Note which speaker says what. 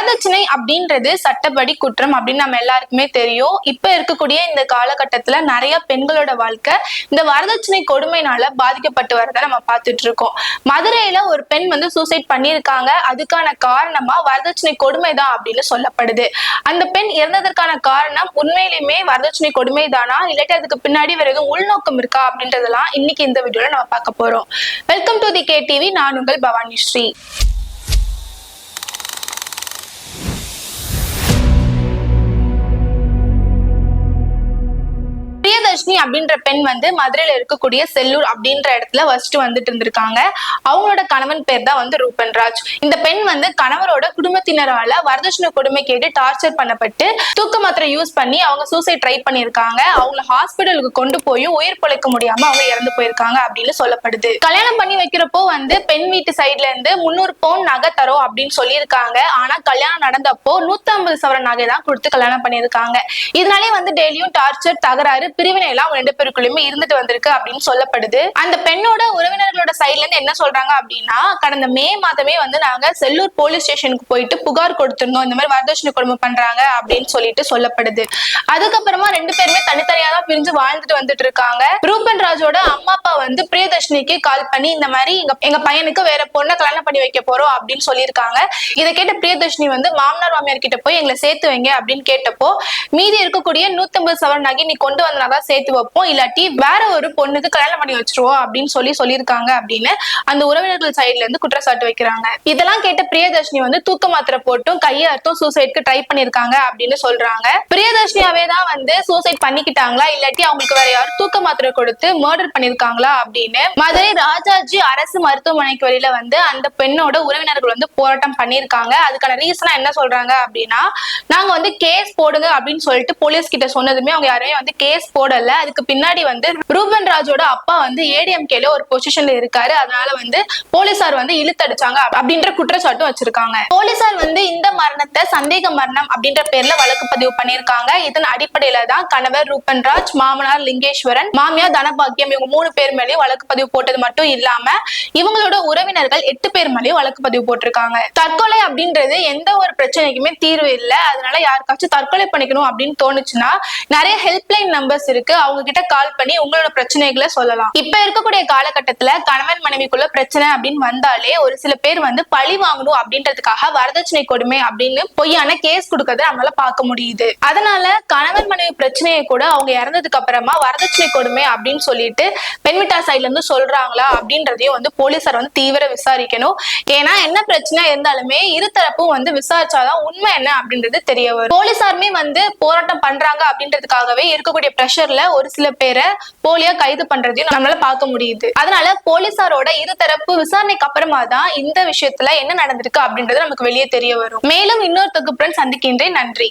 Speaker 1: வரதட்சணை அப்படின்றது சட்டப்படி குற்றம் அப்படின்னு நம்ம எல்லாருக்குமே தெரியும். இப்ப இருக்கக்கூடிய இந்த காலகட்டத்துல நிறைய பெண்களோட வாழ்க்கை இந்த வரதட்சணை கொடுமைனால பாதிக்கப்பட்டு வரதை நம்ம பார்த்துட்டு இருக்கோம். மதுரையில ஒரு பெண் சூசைட் பண்ணியிருக்காங்க. அதுக்கான காரணமா வரதட்சணை கொடுமைதான் அப்படின்னு சொல்லப்படுது. அந்த பெண் இறந்ததற்கான காரணம் உண்மையிலுமே வரதட்சணை கொடுமை தானா, இல்லாட்டி அதுக்கு பின்னாடி வேற எதுவும் உள்நோக்கம் இருக்கா அப்படின்றதெல்லாம் இன்னைக்கு இந்த வீடியோல நம்ம பார்க்க போறோம். Welcome to the KTV. நான் உங்கள் பவானி ஸ்ரீ. பிரியதர்ஷினி அப்படின்ற பெண் மதுரையில இருக்கக்கூடிய செல்லூர் அப்படின்ற இடத்துல வசிச்சுட்டு வந்துட்டு இருந்திருக்காங்க. அவங்களோட கணவன் பேர் தான் ரூபன்ராஜ். இந்த பெண் கணவரோட குடும்பத்தினரால வரதட்சணை கொடுமை கேட்டு டார்ச்சர் பண்ணப்பட்டு தூக்க மாத்திரை யூஸ் பண்ணி அவங்க சூசைட் ட்ரை பண்ணியிருக்காங்க. அவங்கள ஹாஸ்பிட்டலுக்கு கொண்டு போய் உயிர் பிழைக்க முடியாம அவங்க இறந்து போயிருக்காங்க அப்படின்னு சொல்லப்படுது. கல்யாணம் பண்ணி வைக்கிறப்போ பெண் வீட்டு சைட்ல இருந்து 300 பவுன் நகை தரோம் அப்படின்னு சொல்லியிருக்காங்க. ஆனா கல்யாணம் நடந்தப்போ 150 சவரன் நகை தான் கொடுத்து கல்யாணம் பண்ணியிருக்காங்க. இதனாலே டெய்லியும் டார்ச்சர், தகராறு, பிரிவினை எல்லாம் ரெண்டு பேருக்குள்ளயுமே இருந்துட்டு வந்திருக்கு அப்படின்னு சொல்லப்படுது. அந்த பெண்ணோட உறவினர்களோட சைட்ல இருந்து என்ன சொல்றாங்க அப்படின்னா, கடந்த மே மாதமே நாங்க செல்லூர் போலீஸ் ஸ்டேஷனுக்கு போயிட்டு புகார் கொடுத்திருந்தோம், இந்த மாதிரி வரதட்சணை கொடுமை பண்றாங்க அப்படின்னு சொல்லிட்டு சொல்லப்படுது. அதுக்கப்புறமா ரெண்டு பேருமே தனித்தனியா தான் பிரிஞ்சு வாழ்ந்துட்டு வந்துட்டு இருக்காங்க. ரூபன்ராஜோட அம்மா அப்பா பிரியதர்ஷினிக்கு கால் பண்ணி இந்த மாதிரி எங்க பையனுக்கு வேற பொண்ணை கல்யாணம் பண்ணி வைக்க போறோம் அப்படின்னு சொல்லியிருக்காங்க. இதை கேட்ட பிரியதர்ஷினி மாமனார் மாமியார் கிட்ட போய் எங்களை சேர்த்து வைங்க அப்படின்னு கேட்டப்போ, மீதி இருக்கக்கூடிய 150 சவரன் நகை நீ கொண்டு வந்தனாதான் சேர்த்து வைப்போம், இல்லாட்டி வேற ஒரு பொண்ணுக்கு கல்யாணம் பண்ணி வச்சிருவோம் அப்படின்னு சொல்லியிருக்காங்க அப்படின்னு அந்த உறவினர்கள் சைட்ல இருந்து குற்றச்சாட்டு வைக்கிறாங்க. இதெல்லாம் கேட்ட பிரியதர்ஷினி தூக்க மாத்திரை போட்டும் கையை அர்த்தம் சூசைட்க்கு ட்ரை பண்ணிருக்காங்க அப்படின்னு சொல்றாங்க. பிரியதர்ஷினியாவே தான் சூசைட் பண்ணிக்கிட்டாங்களா, இல்லாட்டி அவங்களுக்கு வேற யாரும் தூக்க மாத்திரை கொடுத்து மர்டர் பண்ணிருக்காங்களா அப்படின்னு மதுரை ராஜாஜி அரசு மருத்துவமனைக்கு வெளியில அந்த பெண்ணோட உறவினர்கள் போராட்டம் பண்ணிருக்காங்க. அதுக்கான ரீசனா என்ன சொல்றாங்க அப்படின்னா, நாங்க கேஸ் போடுங்க அப்படின்னு சொல்லிட்டு போலீஸ் கிட்ட சொன்னதுமே அவங்க யாருமே கேஸ் போடல. அதுக்கு பின்னாடி ரூபன்ராஜோட அப்பா ADMKல ஒரு பொசிஷன்ல இருக்காரு. அதனால போலீசார் இழுத்தடிச்சாங்க அப்படின்ற குற்றச்சாட்டும் வச்சிருக்காங்க. போலீசார் இந்த மரணத்தை சந்தேக மரணம் அப்படின்ற பேர்ல வழக்கு பதிவு பண்ணிருக்காங்க. இதன் அடிப்படையில தான் கணவர் ரூபன்ராஜ், மாமனார் லிங்கேஸ்வரன், மாமியார் தனபாக்கியம் இவங்க 3 பேர் மேலேயும் வழக்கு பதிவு போட்டது மட்டும் இல்லாம இவங்களோட உறவினர்கள் 8 பேர் மேலேயும் வழக்கு பதிவு போட்டிருக்காங்க. தற்கொலை அப்படின்றது எந்த ஒரு பிரச்சனைக்குமே தீர்வு இல்லை. அதனால யாருக்காச்சும் தற்கொலை பண்ணிக்கணும் அப்படின்னு தோணுச்சுன்னா நிறைய ஹெல்ப்லைன் நம்பர்ஸ் இருக்கு, அவங்க கிட்ட கால் பண்ணி உங்களோட பிரச்சனைகளை சொல்லலாம். இப்ப இருக்கக்கூடிய காலகட்டத்துல கணவன் மனைவிக்குள்ள பிரச்சனை அப்படின்னு வந்தாலே ஒரு சில பேர் பழி வாங்கணும் அப்படின்றதுக்காக வரதட்சணை கொடுமை அப்படின்னு பொய்யான கேஸ் கொடுக்கறத நம்மளால பார்க்க முடியுது. அதனால கணவன் மனைவி பிரச்சனையை கூட அவங்க இறந்ததுக்கு அப்புறமா வரதட்சணை கொடுமை அப்படின்னு சொல்லிட்டு பெண் வீட்டார் சைட்ல இருந்து சொல்றாங்களா அப்படின்றதையும் போலீசார் தீவிர விசாரிக்கணும். ஏன்னா என்ன பிரச்சனை இருந்தாலுமே இருதரப்பும் விசாரிச்சாதான் உண்மை என்ன அப்படின்றது தெரிய வரும். போலீசாருமே போராட்டம் பண்றாங்க அப்படின்றதுக்காகவே இருக்கக்கூடிய பிரஷர்ல ஒரு சில பேரை போலியா கைது பண்றதையும் நம்மளால பார்க்க முடியுது. அதனால போலீசாரோட இருதரப்பு விசாரணைக்கு அப்புறமா தான் இந்த விஷயத்துல என்ன நடந்திருக்கு அப்படின்றது நமக்கு வெளியே தெரிய வரும். மேலும் இன்னொரு தொகுப்புடன் சந்திக்கின்றேன். நன்றி.